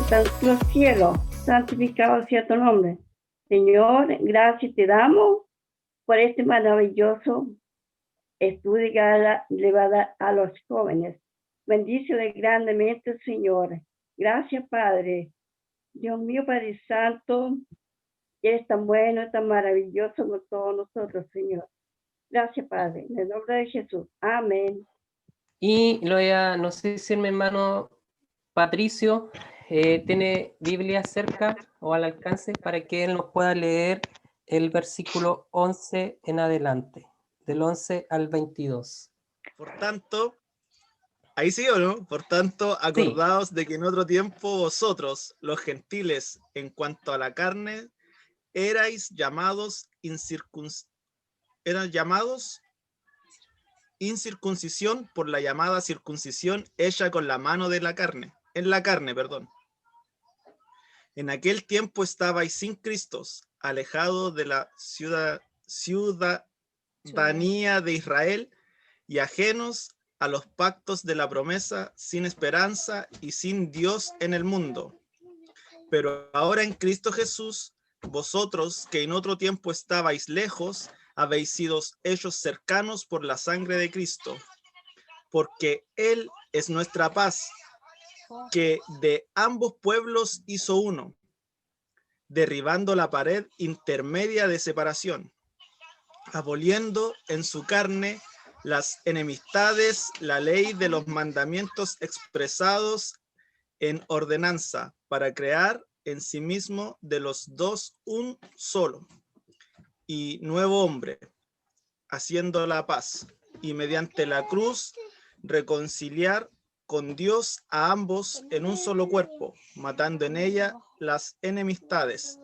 está en los cielos, santificado sea tu nombre. Señor, gracias te damos por este maravilloso estudio que le va a dar a los jóvenes. Bendícele grandemente, Señor. Gracias, Padre. Dios mío, Padre Santo, eres tan bueno, tan maravilloso con todos nosotros, Señor. Gracias, Padre. En el nombre de Jesús. Amén. Y no sé si mi hermano Patricio tiene Biblia cerca o al alcance para que él nos pueda leer el versículo 11 en adelante, del 11 al 22. Por tanto, ahí sí o no, por tanto, acordaos de que en otro tiempo vosotros, los gentiles, en cuanto a la carne, erais llamados incircuncisión por la llamada circuncisión hecha con la mano de la carne, en la carne, perdón. En aquel tiempo estabais sin Cristo, alejados de la ciudadanía de Israel y ajenos a los pactos de la promesa, sin esperanza y sin Dios en el mundo. Pero ahora en Cristo Jesús, vosotros que en otro tiempo estabais lejos, habéis sido hechos cercanos por la sangre de Cristo, porque Él es nuestra paz, que de ambos pueblos hizo uno, derribando la pared intermedia de separación, aboliendo en su carne las enemistades, la ley de los mandamientos expresados en ordenanza, para crear en sí mismo de los dos un solo y nuevo hombre, haciendo la paz, y mediante la cruz reconciliar con Dios a ambos en un solo cuerpo, matando en ella las enemistades.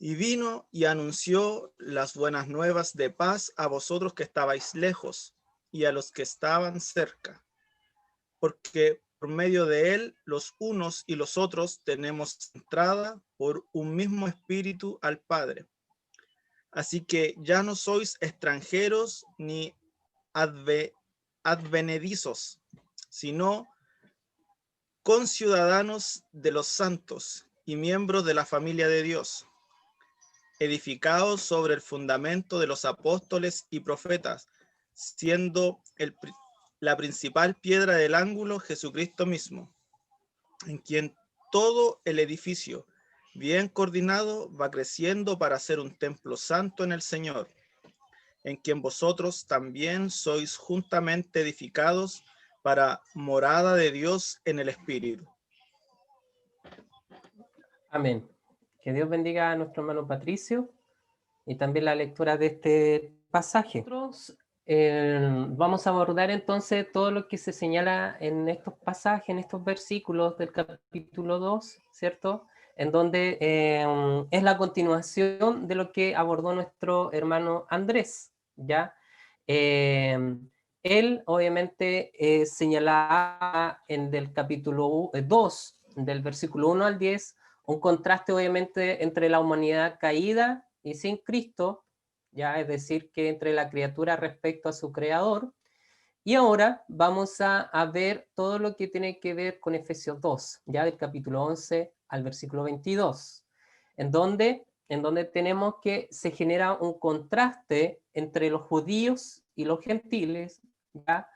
Y vino y anunció las buenas nuevas de paz a vosotros que estabais lejos y a los que estaban cerca, porque por medio de él los unos y los otros tenemos entrada por un mismo espíritu al Padre. Así que ya no sois extranjeros ni advenedizos, sino conciudadanos de los santos y miembros de la familia de Dios, edificados sobre el fundamento de los apóstoles y profetas, siendo la principal piedra del ángulo Jesucristo mismo, en quien todo el edificio, bien coordinado, va creciendo para ser un templo santo en el Señor, en quien vosotros también sois juntamente edificados para morada de Dios en el Espíritu. Amén. Que Dios bendiga a nuestro hermano Patricio y también la lectura de este pasaje. Nosotros vamos a abordar entonces todo lo que se señala en estos pasajes, en estos versículos del capítulo 2, ¿cierto? En donde es la continuación de lo que abordó nuestro hermano Andrés, ¿ya? Él obviamente señalaba del capítulo 2, del versículo 1 al 10, un contraste obviamente entre la humanidad caída y sin Cristo, ya es decir, que entre la criatura respecto a su creador. Y ahora vamos a ver todo lo que tiene que ver con Efesios 2, ya del capítulo 11 al versículo 22, en donde tenemos que se genera un contraste entre los judíos y los gentiles, ¿ya?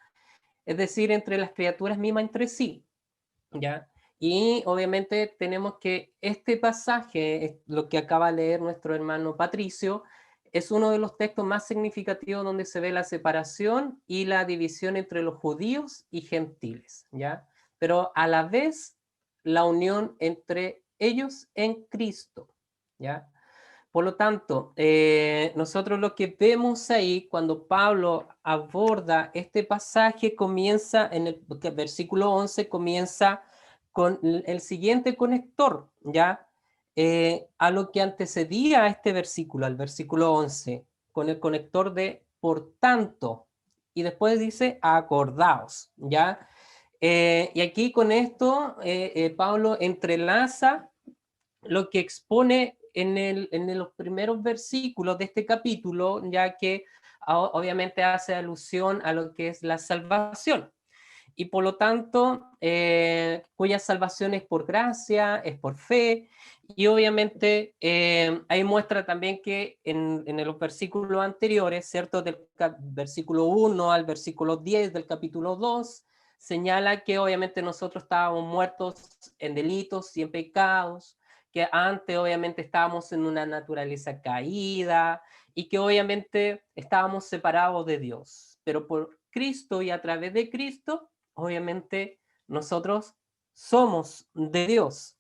Es decir, entre las criaturas mismas entre sí, ¿ya? Y obviamente tenemos que este pasaje, lo que acaba de leer nuestro hermano Patricio, es uno de los textos más significativos donde se ve la separación y la división entre los judíos y gentiles, ¿ya? Pero a la vez la unión entre ellos en Cristo, ¿ya? Por lo tanto, nosotros lo que vemos ahí cuando Pablo aborda este pasaje comienza en el versículo 11, comienza con el siguiente conector, ¿ya? A lo que antecedía a este versículo, al versículo 11, con el conector de por tanto, y después dice acordaos, ¿ya? Y aquí con esto Pablo entrelaza lo que expone en los primeros versículos de este capítulo, ya que obviamente hace alusión a lo que es la salvación. y por lo tanto, cuya salvación es por gracia, es por fe, y obviamente ahí muestra también que en los versículos anteriores, ¿cierto? Del versículo 1 al versículo 10 del capítulo 2, señala que obviamente nosotros estábamos muertos en delitos y en pecados, que antes obviamente estábamos en una naturaleza caída y que obviamente estábamos separados de Dios, pero por Cristo y a través de Cristo, obviamente nosotros somos de Dios.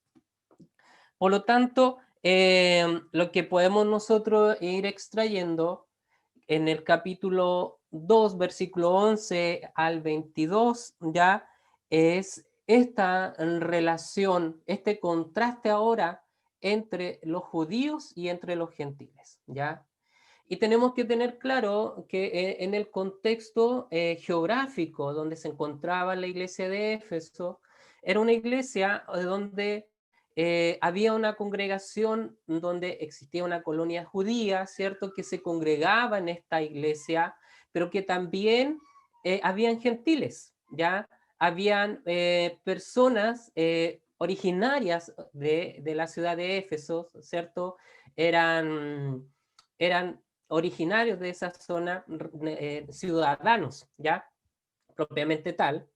Por lo tanto, lo que podemos nosotros ir extrayendo en el capítulo 2, versículo 11 al 22, ya es esta relación, este contraste ahora entre los judíos y entre los gentiles, ¿ya? Y tenemos que tener claro que en el contexto geográfico donde se encontraba la iglesia de Éfeso, era una iglesia donde había una congregación, donde existía una colonia judía, ¿cierto? Que se congregaba en esta iglesia, pero que también habían gentiles, ¿ya? Habían personas originarias de la ciudad de Éfeso, ¿cierto? Eran originarios de esa zona, ciudadanos, ¿ya? Propiamente tal,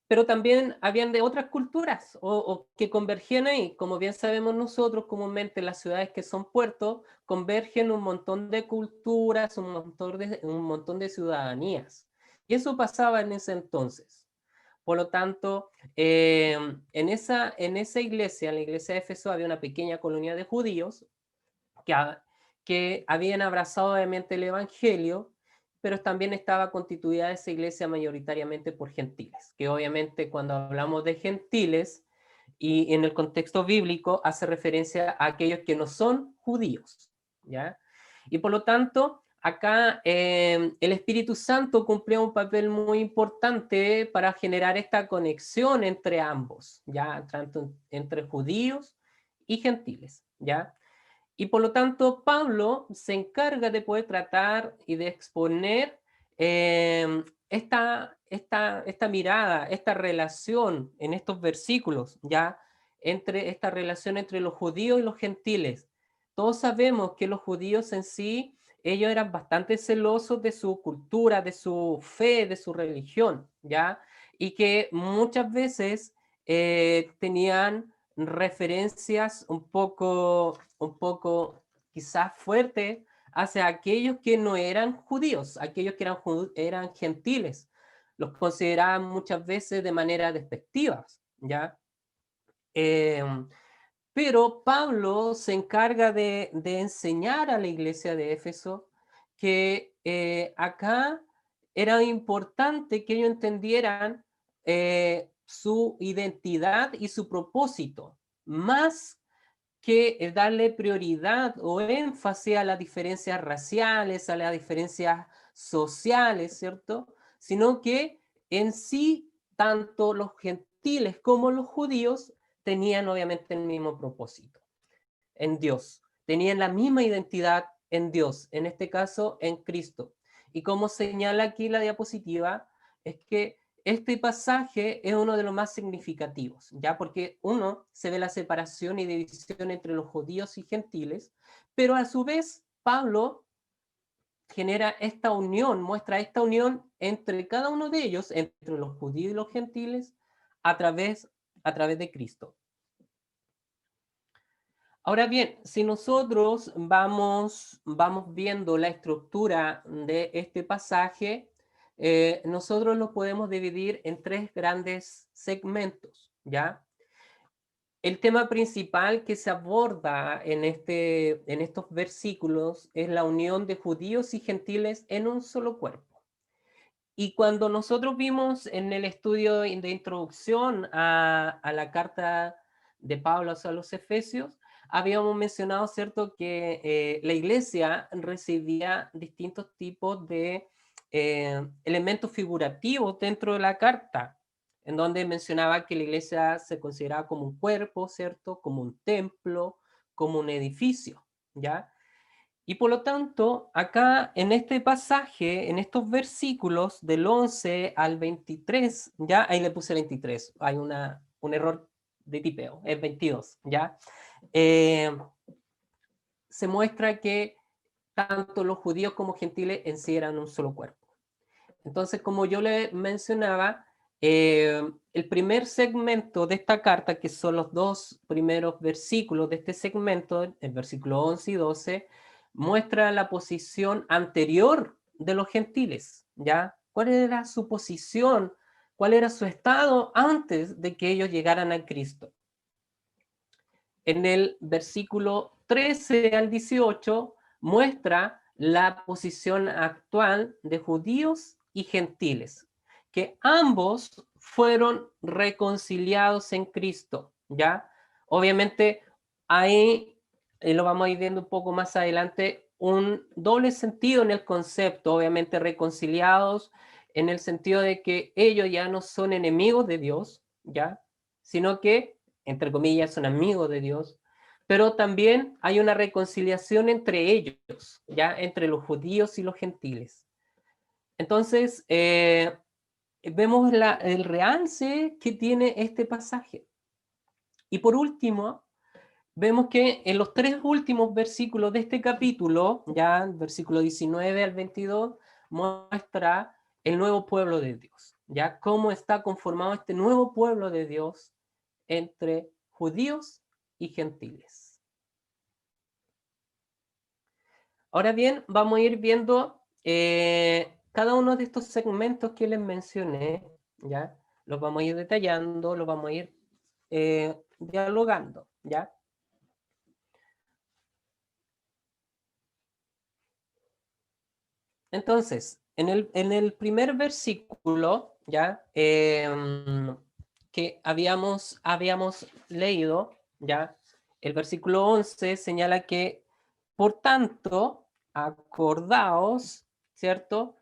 pero también habían de otras culturas o que convergían ahí. Como bien sabemos nosotros, comúnmente las ciudades que son puertos convergen un montón de culturas, un montón de ciudadanías. Y eso pasaba en ese entonces. Por lo tanto, en esa iglesia, en la iglesia de Éfeso, había una pequeña colonia de judíos que, que habían abrazado obviamente el Evangelio, pero también estaba constituida esa iglesia mayoritariamente por gentiles, que obviamente cuando hablamos de gentiles y en el contexto bíblico hace referencia a aquellos que no son judíos, ¿ya? Y por lo tanto, acá el Espíritu Santo cumplió un papel muy importante para generar esta conexión entre ambos, ¿ya? Tanto entre judíos y gentiles, ¿ya? Y por lo tanto, Pablo se encarga de poder tratar y de exponer esta mirada, esta relación en estos versículos, ya entre esta relación entre los judíos y los gentiles. Todos sabemos que los judíos en sí, ellos eran bastante celosos de su cultura, de su fe, de su religión, ¿ya? Y que muchas veces tenían referencias un poco quizás fuertes hacia aquellos que no eran judíos, aquellos que eran gentiles. Los consideraban muchas veces de manera despectiva, ¿ya? Eh, pero Pablo se encarga de enseñar a la iglesia de Éfeso que acá era importante que ellos entendieran su identidad y su propósito, más que darle prioridad o énfasis a las diferencias raciales, a las diferencias sociales, ¿cierto? Sino que en sí, tanto los gentiles como los judíos tenían obviamente el mismo propósito, en Dios. Tenían la misma identidad en Dios, en este caso en Cristo. Y como señala aquí la diapositiva, es que este pasaje es uno de los más significativos, ya porque uno se ve la separación y división entre los judíos y gentiles, pero a su vez Pablo genera esta unión, muestra esta unión entre cada uno de ellos, entre los judíos y los gentiles, a a través de Cristo. Ahora bien, si nosotros vamos viendo la estructura de este pasaje, nosotros lo podemos dividir en tres grandes segmentos, ¿ya? El tema principal que se aborda en estos versículos es la unión de judíos y gentiles en un solo cuerpo. Y cuando nosotros vimos en el estudio de introducción a la carta de Pablo a los Efesios, habíamos mencionado, ¿cierto?, que la iglesia recibía distintos tipos de elementos figurativos dentro de la carta, en donde mencionaba que la iglesia se consideraba como un cuerpo, ¿cierto?, como un templo, como un edificio, ¿ya? Y por lo tanto, acá en este pasaje, en estos versículos del 11 al 23, ya ahí le puse 23, hay un error de tipeo, es 22, ¿ya? Se muestra que tanto los judíos como gentiles en sí eran un solo cuerpo. Entonces, como yo le mencionaba, el primer segmento de esta carta, que son los dos primeros versículos de este segmento, el versículo 11 y 12, muestra la posición anterior de los gentiles, ¿ya? ¿Cuál era su posición? ¿Cuál era su estado antes de que ellos llegaran a Cristo? En el versículo 13 al 18 muestra la posición actual de judíos y gentiles, que ambos fueron reconciliados en Cristo, ¿ya? Obviamente ahí lo vamos a ir viendo un poco más adelante, un doble sentido en el concepto, obviamente reconciliados en el sentido de que ellos ya no son enemigos de Dios, ¿ya? Sino que, entre comillas, son amigos de Dios, pero también hay una reconciliación entre ellos, ¿ya? Entre los judíos y los gentiles. Entonces, vemos el realce que tiene este pasaje. Y por último, vemos que en los tres últimos versículos de este capítulo, ya el versículo 19 al 22, muestra el nuevo pueblo de Dios, ya cómo está conformado este nuevo pueblo de Dios entre judíos y gentiles. Ahora bien, vamos a ir viendo cada uno de estos segmentos que les mencioné, ¿ya? Los vamos a ir detallando, los vamos a ir dialogando, ¿ya? Entonces, en el primer versículo, ¿ya? Que habíamos leído, ¿ya? El versículo 11 señala que, por tanto, acordaos, ¿cierto?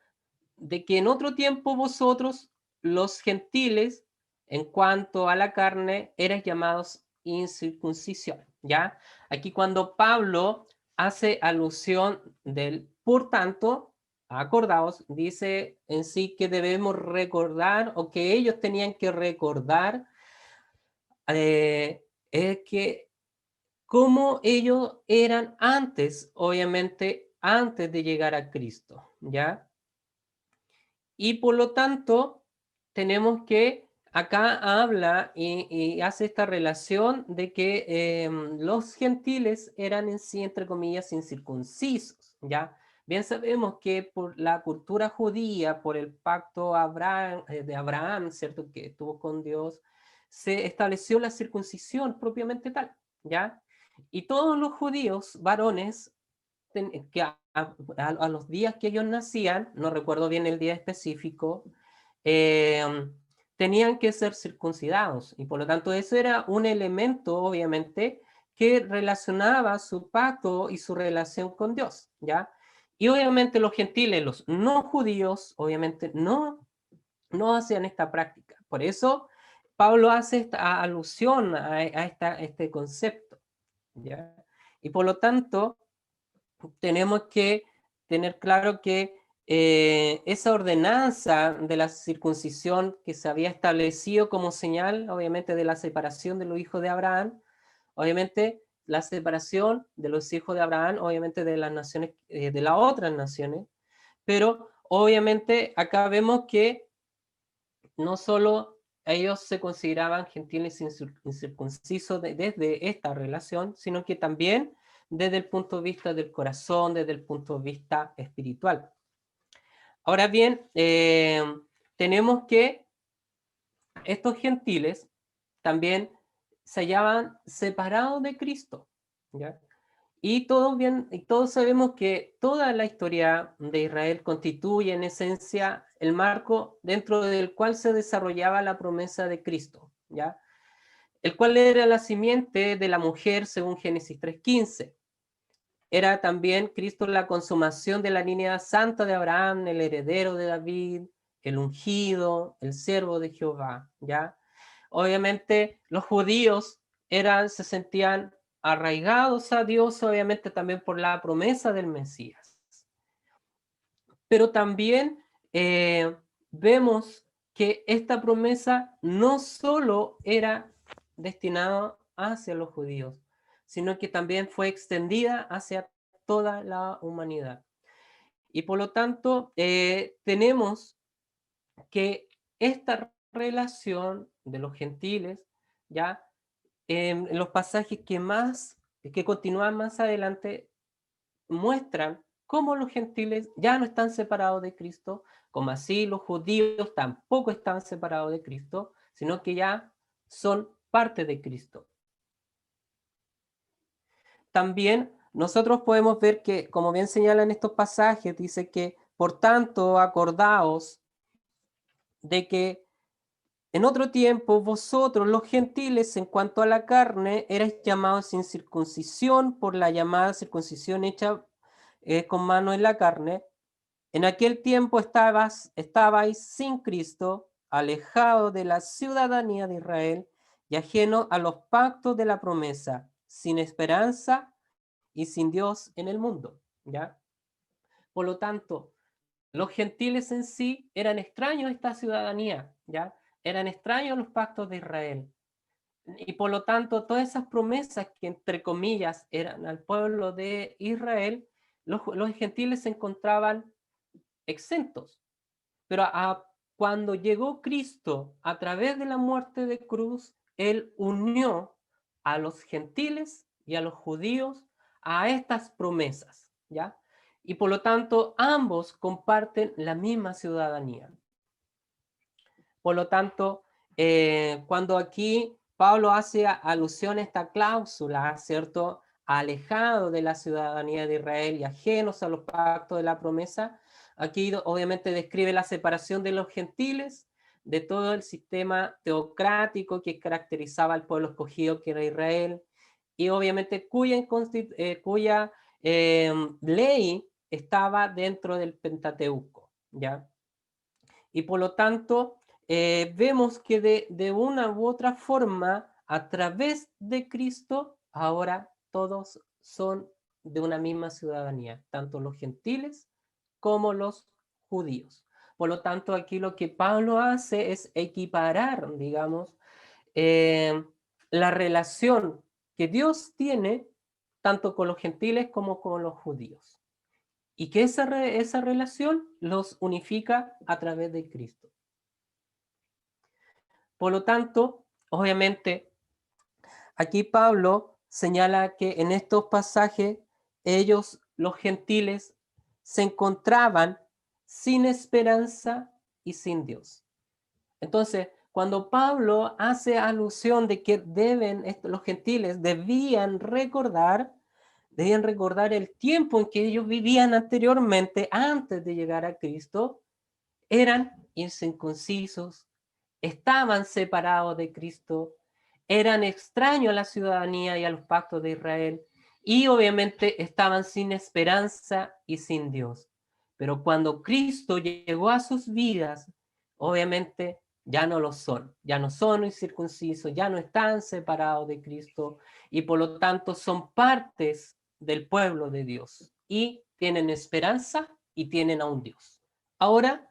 De que en otro tiempo vosotros, los gentiles, en cuanto a la carne, erais llamados incircuncisión, ¿ya? Aquí cuando Pablo hace alusión del por tanto, acordaos, dice en sí que debemos recordar, o que ellos tenían que recordar, que cómo ellos eran antes, obviamente, antes de llegar a Cristo, ¿ya? Y por lo tanto, tenemos que, acá habla y hace esta relación de que los gentiles eran en sí, entre comillas, incircuncisos, ¿ya? Bien sabemos que por la cultura judía, por el pacto de Abraham, ¿cierto? Que tuvo con Dios, se estableció la circuncisión propiamente tal, ¿ya? Y todos los judíos, varones, que a los días que ellos nacían, no recuerdo bien el día específico, eh, tenían que ser circuncidados. Y por lo tanto, eso era un elemento, obviamente, que relacionaba su pacto y su relación con Dios, ¿ya? Y obviamente los gentiles, los no judíos, obviamente no hacían esta práctica. Por eso Pablo hace esta alusión a este concepto, ¿ya? Y por lo tanto, tenemos que tener claro que esa ordenanza de la circuncisión que se había establecido como señal, obviamente, de la separación de los hijos de Abraham, obviamente la separación de los hijos de Abraham, obviamente de las naciones, de las otras naciones, pero obviamente acá vemos que no solo ellos se consideraban gentiles incircuncisos desde esta relación, sino que también desde el punto de vista del corazón, desde el punto de vista espiritual. Ahora bien, tenemos que estos gentiles también se hallaban separados de Cristo, ¿ya? Y todos sabemos que toda la historia de Israel constituye en esencia el marco dentro del cual se desarrollaba la promesa de Cristo, ¿ya? El cual era la simiente de la mujer según Génesis 3:15. Era también Cristo la consumación de la línea santa de Abraham, el heredero de David, el ungido, el siervo de Jehová, ¿ya? Obviamente los judíos se sentían arraigados a Dios, obviamente también por la promesa del Mesías. Pero también vemos que esta promesa no solo era destinada hacia los judíos, sino que también fue extendida hacia toda la humanidad. Y por lo tanto, tenemos que esta relación de los gentiles, ya en los pasajes que continúan más adelante, muestran cómo los gentiles ya no están separados de Cristo, como así los judíos tampoco están separados de Cristo, sino que ya son parte de Cristo. También nosotros podemos ver que, como bien señalan estos pasajes, dice que, por tanto, acordaos de que en otro tiempo vosotros, los gentiles, en cuanto a la carne, erais llamados sin circuncisión por la llamada circuncisión hecha con mano en la carne. En aquel tiempo estabais sin Cristo, alejados de la ciudadanía de Israel y ajeno a los pactos de la promesa, sin esperanza y sin Dios en el mundo. ¿Ya? Por lo tanto, los gentiles en sí eran extraños a esta ciudadanía, ¿ya? Eran extraños a los pactos de Israel. Y por lo tanto, todas esas promesas que, entre comillas, eran al pueblo de Israel, los gentiles se encontraban exentos. Pero cuando llegó Cristo a través de la muerte de cruz, Él unió a los gentiles y a los judíos a estas promesas, ¿ya? Y por lo tanto, ambos comparten la misma ciudadanía. Por lo tanto, cuando aquí Pablo hace alusión a esta cláusula, ¿cierto? Alejado de la ciudadanía de Israel y ajenos a los pactos de la promesa, aquí obviamente describe la separación de los gentiles, de todo el sistema teocrático que caracterizaba al pueblo escogido que era Israel, y obviamente cuya ley estaba dentro del Pentateuco, ¿ya? Y por lo tanto, vemos que de una u otra forma, a través de Cristo, ahora todos son de una misma ciudadanía, tanto los gentiles como los judíos. Por lo tanto, aquí lo que Pablo hace es equiparar, digamos, eh, la relación que Dios tiene tanto con los gentiles como con los judíos. Y que esa relación los unifica a través de Cristo. Por lo tanto, obviamente, aquí Pablo señala que en estos pasajes ellos, los gentiles, se encontraban sin esperanza y sin Dios. Entonces, cuando Pablo hace alusión de que los gentiles debían recordar el tiempo en que ellos vivían anteriormente, antes de llegar a Cristo, eran incircuncisos, estaban separados de Cristo, eran extraños a la ciudadanía y a los pactos de Israel, y obviamente estaban sin esperanza y sin Dios. Pero cuando Cristo llegó a sus vidas, obviamente ya no lo son, ya no son incircuncisos, ya no están separados de Cristo, y por lo tanto son partes del pueblo de Dios, y tienen esperanza y tienen a un Dios. Ahora,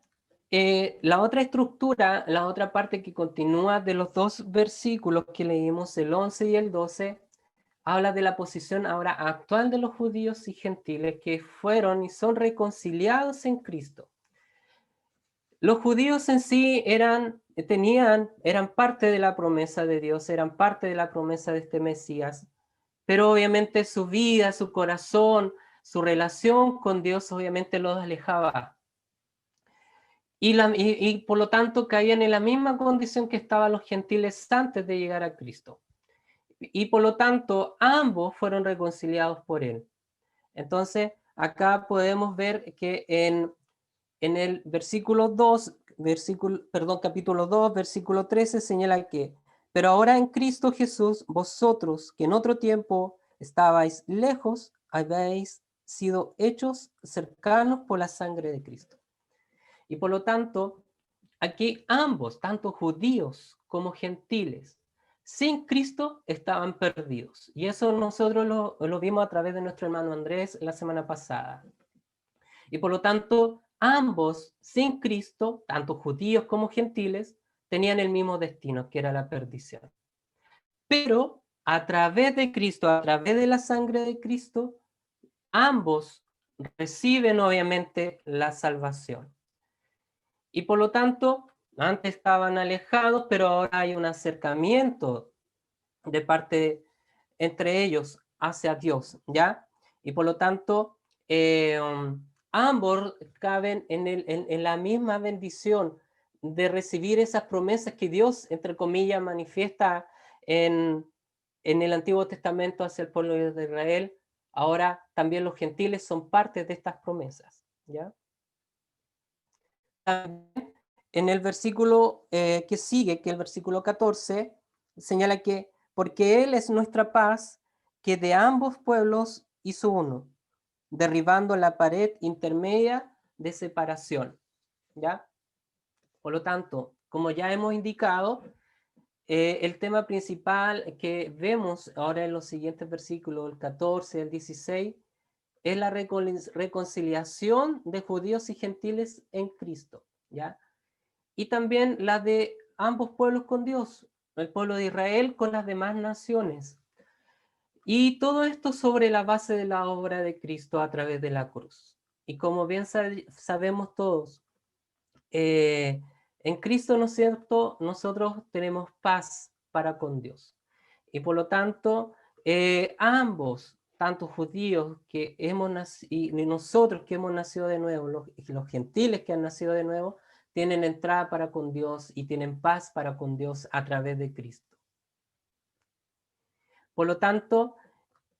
la otra estructura, la otra parte que continúa de los dos versículos que leímos, el 11 y el 12, habla de la posición ahora actual de los judíos y gentiles que fueron y son reconciliados en Cristo. Los judíos en sí eran parte de la promesa de Dios, eran parte de la promesa de este Mesías, pero obviamente su vida, su corazón, su relación con Dios obviamente los alejaba. Y por lo tanto caían en la misma condición que estaban los gentiles antes de llegar a Cristo. Y por lo tanto ambos fueron reconciliados por Él. Entonces acá podemos ver que en el capítulo 2, versículo 13 señala que, pero ahora en Cristo Jesús, vosotros que en otro tiempo estabais lejos, habéis sido hechos cercanos por la sangre de Cristo. Y por lo tanto, aquí ambos, tanto judíos como gentiles, sin Cristo estaban perdidos. Y eso nosotros lo vimos a través de nuestro hermano Andrés la semana pasada. Y por lo tanto, ambos, sin Cristo, tanto judíos como gentiles, tenían el mismo destino, que era la perdición. Pero a través de Cristo, a través de la sangre de Cristo, ambos reciben obviamente la salvación. Y por lo tanto, antes estaban alejados, pero ahora hay un acercamiento de parte entre ellos hacia Dios, ¿ya? Y por lo tanto, ambos caben en la misma bendición de recibir esas promesas que Dios, entre comillas, manifiesta en el Antiguo Testamento hacia el pueblo de Israel. Ahora también los gentiles son parte de estas promesas, ¿ya? También en el versículo que sigue, que el versículo 14, señala que porque Él es nuestra paz, que de ambos pueblos hizo uno, derribando la pared intermedia de separación, ¿ya? Por lo tanto, como ya hemos indicado, el tema principal que vemos ahora en los siguientes versículos, el 14, el 16, es la reconciliación de judíos y gentiles en Cristo, ¿ya? Y también la de ambos pueblos con Dios, el pueblo de Israel con las demás naciones. Y todo esto sobre la base de la obra de Cristo a través de la cruz. Y como bien sabemos todos, en Cristo, ¿no es cierto?, nosotros tenemos paz para con Dios. Y por lo tanto, ambos, tanto judíos que hemos nacido, y nosotros que hemos nacido de nuevo, los gentiles que han nacido de nuevo, tienen entrada para con Dios y tienen paz para con Dios a través de Cristo. Por lo tanto,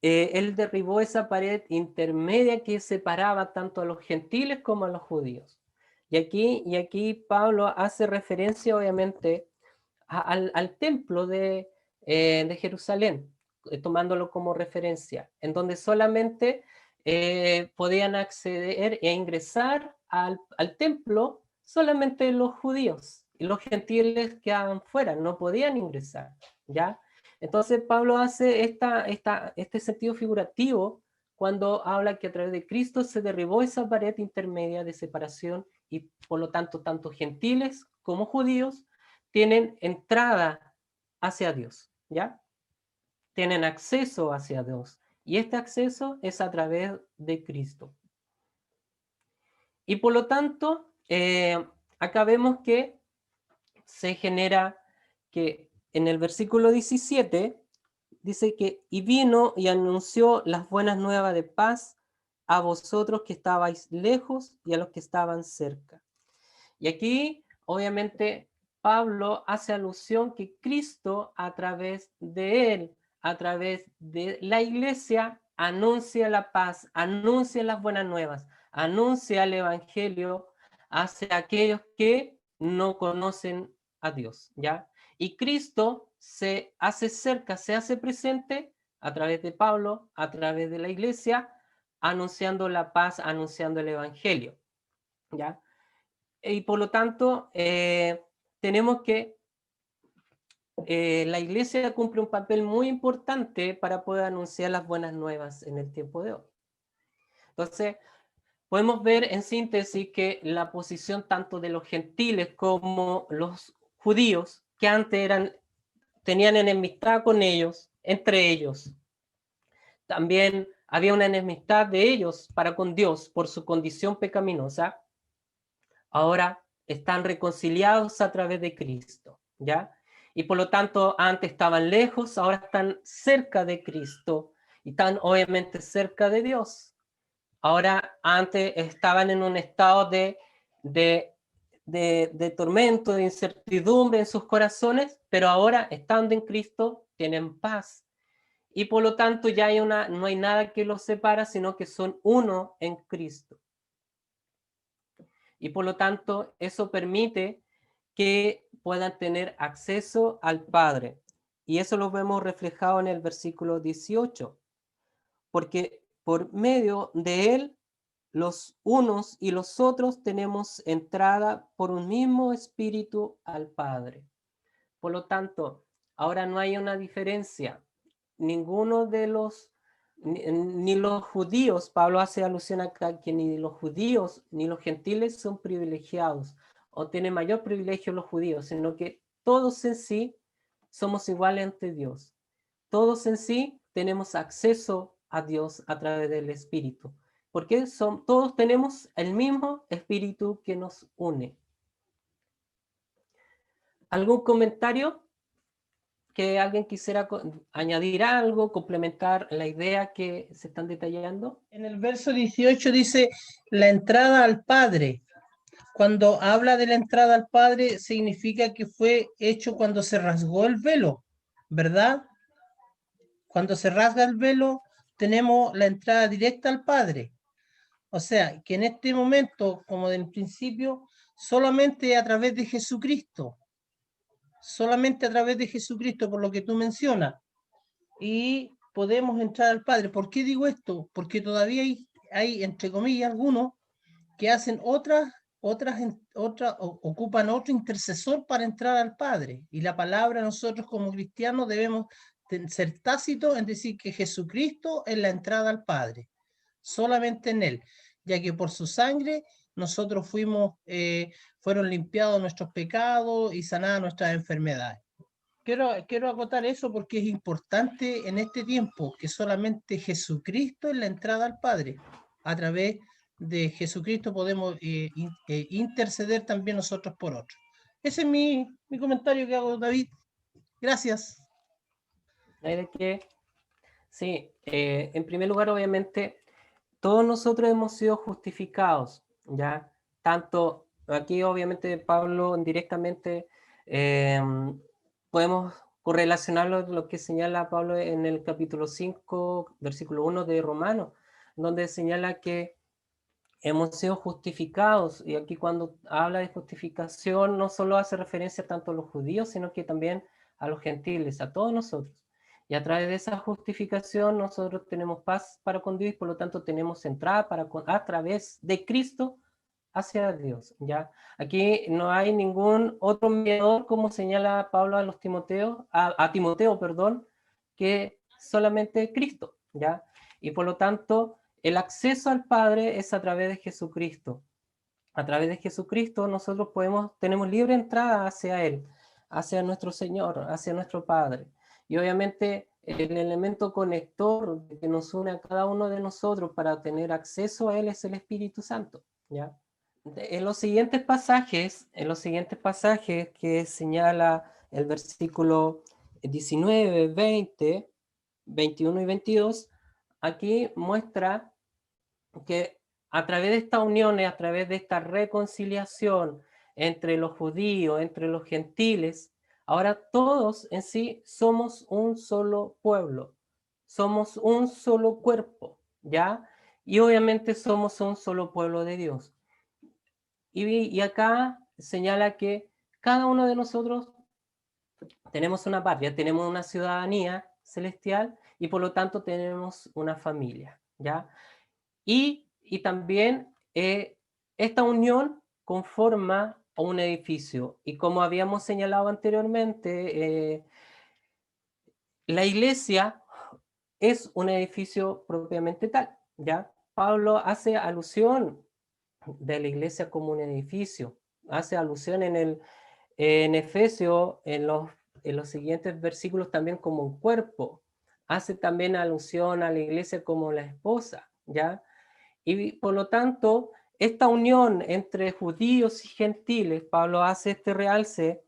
Él derribó esa pared intermedia que separaba tanto a los gentiles como a los judíos. Y aquí Pablo hace referencia obviamente al templo de Jerusalén, tomándolo como referencia, en donde solamente podían acceder e ingresar al templo solamente los judíos, y los gentiles quedaban fuera, no podían ingresar, ¿ya? Entonces Pablo hace este sentido figurativo cuando habla que a través de Cristo se derribó esa pared intermedia de separación y por lo tanto tanto gentiles como judíos tienen entrada hacia Dios, ¿ya? Tienen acceso hacia Dios. Y este acceso es a través de Cristo. Y por lo tanto, acá vemos que se genera que en el versículo 17 dice que y vino y anunció las buenas nuevas de paz a vosotros que estabais lejos y a los que estaban cerca. Y aquí, obviamente, Pablo hace alusión que Cristo, a través de él, a través de la iglesia, anuncia la paz, anuncia las buenas nuevas, anuncia el evangelio hacia aquellos que no conocen a Dios, ¿ya? Y Cristo se hace cerca, se hace presente a través de Pablo, a través de la iglesia, anunciando la paz, anunciando el evangelio, ¿ya? Y por lo tanto, tenemos que la iglesia cumple un papel muy importante para poder anunciar las buenas nuevas en el tiempo de hoy. Entonces, podemos ver en síntesis que la posición tanto de los gentiles como los judíos, que antes tenían enemistad con ellos, entre ellos, también había una enemistad de ellos para con Dios por su condición pecaminosa, ahora están reconciliados a través de Cristo, ¿ya? Y por lo tanto, antes estaban lejos, ahora están cerca de Cristo y están obviamente cerca de Dios. Ahora, antes estaban en un estado de tormento, de incertidumbre en sus corazones, pero ahora, estando en Cristo, tienen paz. Y por lo tanto, ya no hay nada que los separa, sino que son uno en Cristo. Y por lo tanto, eso permite que puedan tener acceso al Padre. Y eso lo vemos reflejado en el versículo 18. Porque por medio de Él, los unos y los otros tenemos entrada por un mismo espíritu al Padre. Por lo tanto, Ahora no hay una diferencia. Ninguno de los, ni los judíos, Pablo hace alusión acá que ni los judíos ni los gentiles son privilegiados o tienen mayor privilegio los judíos, sino que todos en sí somos iguales ante Dios. Todos en sí tenemos acceso a Dios a través del Espíritu, porque todos tenemos el mismo Espíritu que nos une. ¿Algún comentario? ¿Que alguien quisiera añadir algo, complementar la idea que se están detallando? En el verso 18 dice la entrada al Padre. Cuando habla de la entrada al Padre, significa que fue hecho cuando se rasgó el velo, ¿verdad? Cuando se rasga el velo, tenemos la entrada directa al Padre. O sea, que en este momento, como del principio, solamente a través de Jesucristo, solamente a través de Jesucristo, por lo que tú mencionas, y podemos entrar al Padre. ¿Por qué digo esto? Porque todavía hay entre comillas, algunos que hacen ocupan otro intercesor para entrar al Padre. Y la palabra, nosotros como cristianos debemos ser tácitos en decir que Jesucristo es la entrada al Padre, solamente en Él, ya que por su sangre nosotros fueron limpiados nuestros pecados y sanadas nuestras enfermedades. Quiero acotar eso porque es importante en este tiempo que solamente Jesucristo es la entrada al Padre. A través de Jesucristo podemos interceder también nosotros por otros. Ese es mi comentario que hago, David. Gracias. ¿No hay de qué? Sí, en primer lugar, obviamente, todos nosotros hemos sido justificados, ¿ya? Tanto, aquí obviamente Pablo directamente podemos correlacionarlo con lo que señala Pablo en el capítulo 5, versículo 1 de Romanos, donde señala que hemos sido justificados, y aquí cuando habla de justificación no solo hace referencia tanto a los judíos, sino que también a los gentiles, a todos nosotros. Y a través de esa justificación nosotros tenemos paz para con Dios y por lo tanto tenemos entrada a través de Cristo hacia Dios, ¿ya? Aquí no hay ningún otro mediador, como señala Pablo a los a Timoteo, perdón, que solamente Cristo, ¿ya? Y por lo tanto, el acceso al Padre es a través de Jesucristo. A través de Jesucristo nosotros tenemos libre entrada hacia Él, hacia nuestro Señor, hacia nuestro Padre. Y obviamente el elemento conector que nos une a cada uno de nosotros para tener acceso a Él es el Espíritu Santo, ¿ya? En los siguientes pasajes que señala el versículo 19, 20, 21 y 22, aquí muestra que a través de esta unión, a través de esta reconciliación entre los judíos, entre los gentiles, ahora todos en sí somos un solo pueblo, somos un solo cuerpo, ¿ya? Y obviamente somos un solo pueblo de Dios. Y acá señala que cada uno de nosotros tenemos una patria, tenemos una ciudadanía celestial y por lo tanto tenemos una familia, ¿ya? Y también esta unión conforma a un edificio. Y como habíamos señalado anteriormente, la iglesia es un edificio propiamente tal, ¿ya? Pablo hace alusión de la iglesia como un edificio, hace alusión en Efesios, en los siguientes versículos también como un cuerpo, hace también alusión a la iglesia como la esposa, ¿ya? Y por lo tanto, esta unión entre judíos y gentiles, Pablo hace este realce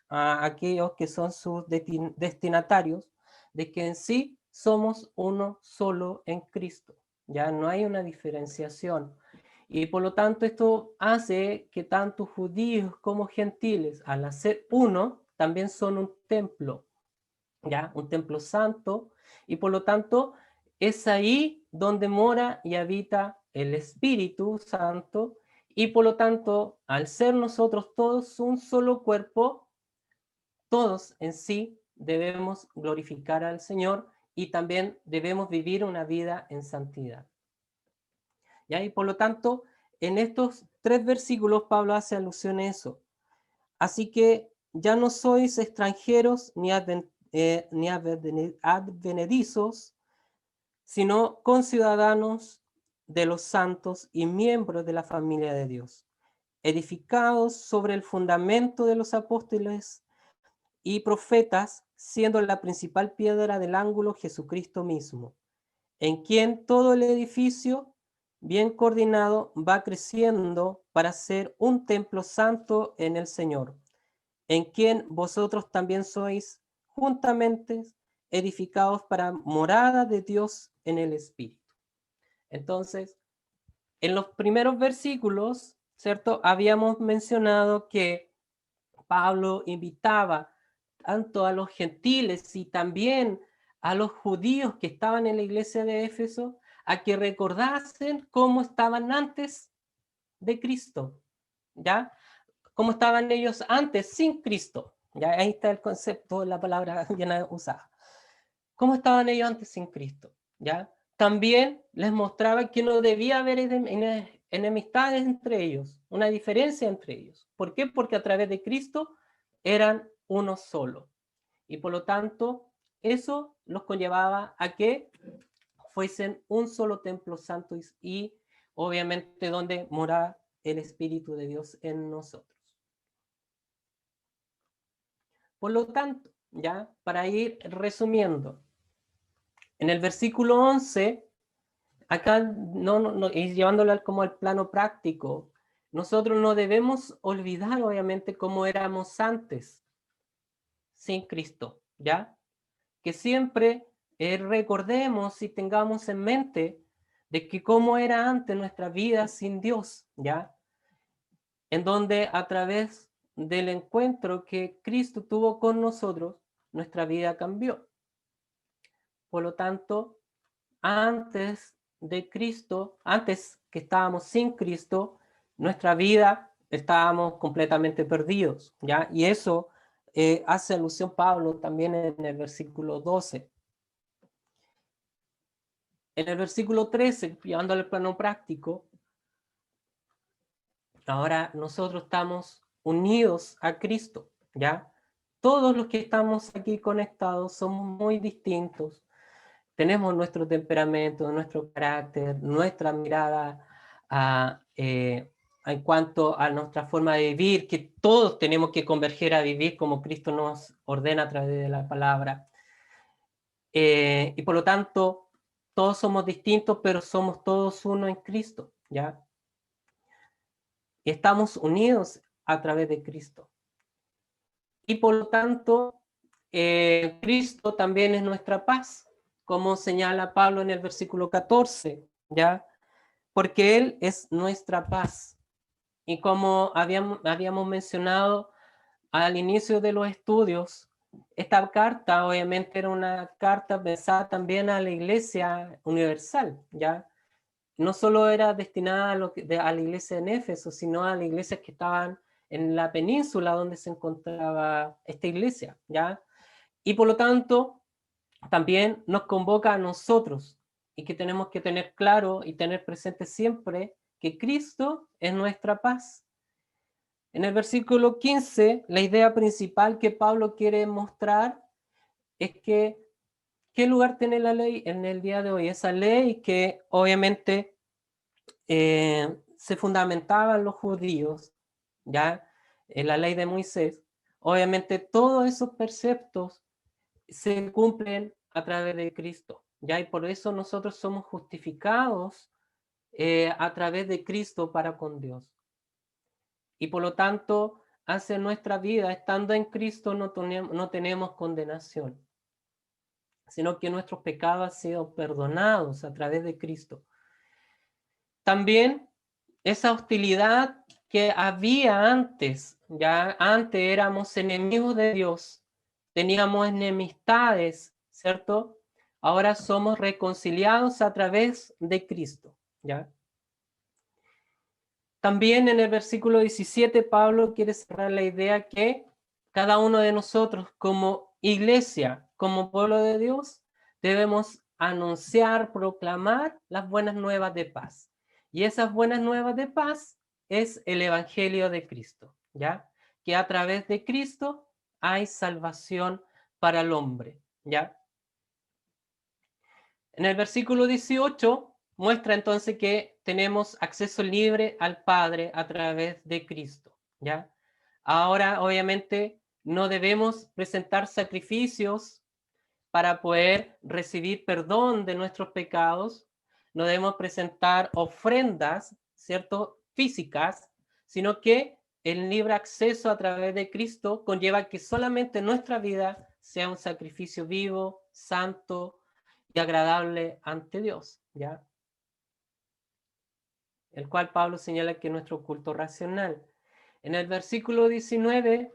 a aquellos que son sus destinatarios, de que en sí somos uno solo en Cristo. Ya no hay una diferenciación. Y por lo tanto, esto hace que tanto judíos como gentiles, al hacer uno, también son un templo, ¿ya? Un templo santo, y por lo tanto es ahí donde mora y habita el Espíritu Santo, y por lo tanto, al ser nosotros todos un solo cuerpo, todos en sí debemos glorificar al Señor y también debemos vivir una vida en santidad. ¿Ya? Y por lo tanto, en estos 3 versículos Pablo hace alusión a eso. Así que ya no sois extranjeros ni advenedizos, sino conciudadanos de los santos y miembros de la familia de Dios, edificados sobre el fundamento de los apóstoles y profetas, siendo la principal piedra del ángulo Jesucristo mismo, en quien todo el edificio, bien coordinado, va creciendo para ser un templo santo en el Señor, en quien vosotros también sois juntamente edificados para morada de Dios en el Espíritu. Entonces, en los primeros versículos, ¿cierto? Habíamos mencionado que Pablo invitaba tanto a los gentiles y también a los judíos que estaban en la iglesia de Éfeso a que recordasen cómo estaban antes de Cristo, ¿ya? Cómo estaban ellos antes sin Cristo, ¿ya? Ahí está el concepto, la palabra bien usada. ¿Cómo estaban ellos antes sin Cristo? ¿Ya? También les mostraba que no debía haber enemistades entre ellos, una diferencia entre ellos. ¿Por qué? Porque a través de Cristo eran uno solo. Y por lo tanto, eso los conllevaba a que fuesen un solo templo santo y obviamente donde mora el Espíritu de Dios en nosotros. Por lo tanto, ya para ir resumiendo, en el versículo 11, acá y llevándolo como al plano práctico, nosotros no debemos olvidar obviamente cómo éramos antes sin Cristo, ¿ya? Que siempre recordemos y tengamos en mente de que cómo era antes nuestra vida sin Dios, ¿ya? En donde a través del encuentro que Cristo tuvo con nosotros, nuestra vida cambió. Por lo tanto, antes de Cristo, antes que estábamos sin Cristo, nuestra vida estábamos completamente perdidos, ¿ya? Y eso hace alusión Pablo también en el versículo 12. En el versículo 13, llevando al plano práctico, ahora nosotros estamos unidos a Cristo, ¿ya? Todos los que estamos aquí conectados somos muy distintos. Tenemos nuestro temperamento, nuestro carácter, nuestra mirada en cuanto a nuestra forma de vivir, que todos tenemos que converger a vivir como Cristo nos ordena a través de la palabra. Y por lo tanto, todos somos distintos, pero somos todos uno en Cristo, ¿ya? Y estamos unidos a través de Cristo. Y por lo tanto, Cristo también es nuestra paz, como señala Pablo en el versículo 14, ¿ya? Porque Él es nuestra paz. Y como habíamos mencionado al inicio de los estudios, esta carta obviamente era una carta pensada también a la Iglesia universal, ¿ya? No solo era destinada a la iglesia en Éfeso, sino a las iglesias que estaban en la península donde se encontraba esta iglesia, ¿ya? Y por lo tanto, también nos convoca a nosotros y que tenemos que tener claro y tener presente siempre que Cristo es nuestra paz. En el versículo 15, la idea principal que Pablo quiere mostrar es que ¿qué lugar tiene la ley en el día de hoy? Esa ley que obviamente se fundamentaban los judíos, ya en la ley de Moisés. Obviamente todos esos preceptos se cumplen a través de Cristo, ya, y por eso nosotros somos justificados a través de Cristo para con Dios. Y por lo tanto, hacia nuestra vida, estando en Cristo, no tenemos condenación, sino que nuestros pecados han sido perdonados a través de Cristo. También esa hostilidad que había antes, ya antes éramos enemigos de Dios, teníamos enemistades, ¿cierto? Ahora somos reconciliados a través de Cristo, ¿ya? También en el versículo 17 Pablo quiere cerrar la idea que cada uno de nosotros como iglesia, como pueblo de Dios, debemos anunciar, proclamar las buenas nuevas de paz. Y esas buenas nuevas de paz es el Evangelio de Cristo, ¿ya? Que a través de Cristo hay salvación para el hombre, ¿ya? En el versículo 18 muestra entonces que tenemos acceso libre al Padre a través de Cristo, ¿ya? Ahora, obviamente, no debemos presentar sacrificios para poder recibir perdón de nuestros pecados, no debemos presentar ofrendas, ¿cierto?, físicas, sino que el libre acceso a través de Cristo conlleva que solamente nuestra vida sea un sacrificio vivo, santo y agradable ante Dios, ¿ya? El cual Pablo señala que es nuestro culto racional. En el versículo 19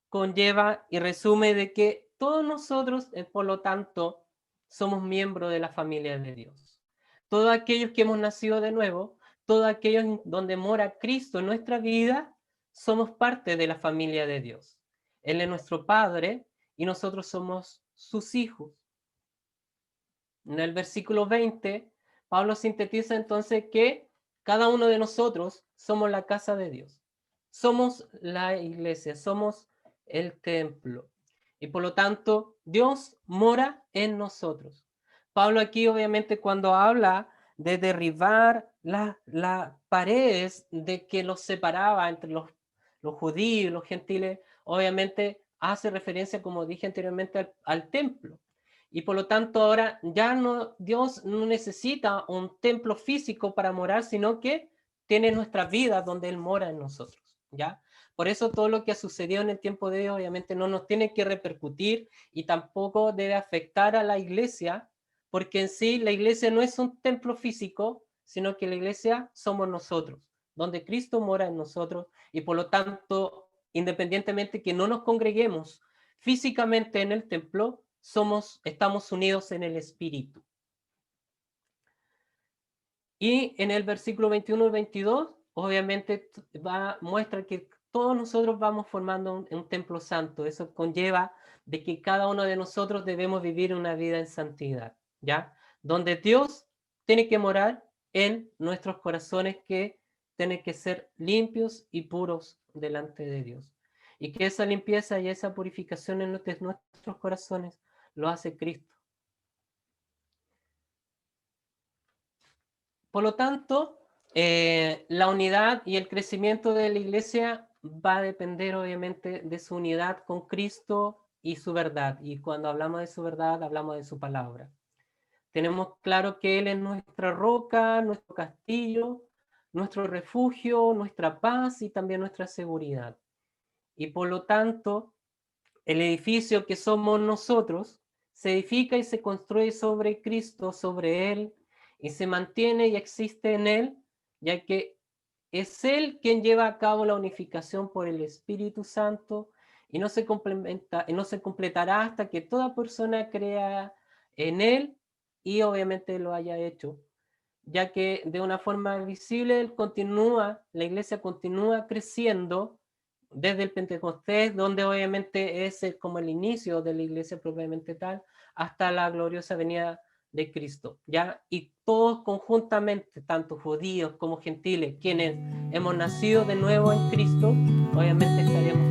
conlleva y resume de que todos nosotros, por lo tanto, somos miembros de la familia de Dios. Todos aquellos que hemos nacido de nuevo, todos aquellos donde mora Cristo en nuestra vida, somos parte de la familia de Dios. Él es nuestro Padre y nosotros somos sus hijos. En el versículo 20, Pablo sintetiza entonces que cada uno de nosotros somos la casa de Dios. Somos la iglesia, somos el templo. Y por lo tanto, Dios mora en nosotros. Pablo aquí, obviamente, cuando habla de derribar las paredes de que los separaba entre los judíos y los gentiles, obviamente hace referencia, como dije anteriormente, al templo. Y por lo tanto ahora ya no, Dios no necesita un templo físico para morar, sino que tiene nuestra vida donde Él mora en nosotros, ¿ya? Por eso todo lo que ha sucedido en el tiempo de Dios obviamente no nos tiene que repercutir y tampoco debe afectar a la iglesia, porque en sí la iglesia no es un templo físico, sino que la iglesia somos nosotros, donde Cristo mora en nosotros, y por lo tanto, independientemente que no nos congreguemos físicamente en el templo, estamos unidos en el Espíritu. Y en el versículo 21 y 22, obviamente muestra que todos nosotros vamos formando un templo santo. Eso conlleva de que cada uno de nosotros debemos vivir una vida en santidad, ¿ya? Donde Dios tiene que morar en nuestros corazones, que tienen que ser limpios y puros delante de Dios. Y que esa limpieza y esa purificación en nuestros corazones lo hace Cristo. Por lo tanto, la unidad y el crecimiento de la iglesia va a depender obviamente de su unidad con Cristo y su verdad. Y cuando hablamos de su verdad, hablamos de su palabra. Tenemos claro que Él es nuestra roca, nuestro castillo, nuestro refugio, nuestra paz y también nuestra seguridad. Y por lo tanto, el edificio que somos nosotros se edifica y se construye sobre Cristo, sobre Él, y se mantiene y existe en Él, ya que es Él quien lleva a cabo la unificación por el Espíritu Santo, y no se completará hasta que toda persona crea en Él y obviamente lo haya hecho, ya que de una forma visible la iglesia continúa creciendo desde el Pentecostés, donde obviamente es como el inicio de la iglesia propiamente tal, hasta la gloriosa venida de Cristo, ¿ya? Y todos conjuntamente, tanto judíos como gentiles, quienes hemos nacido de nuevo en Cristo, obviamente estaremos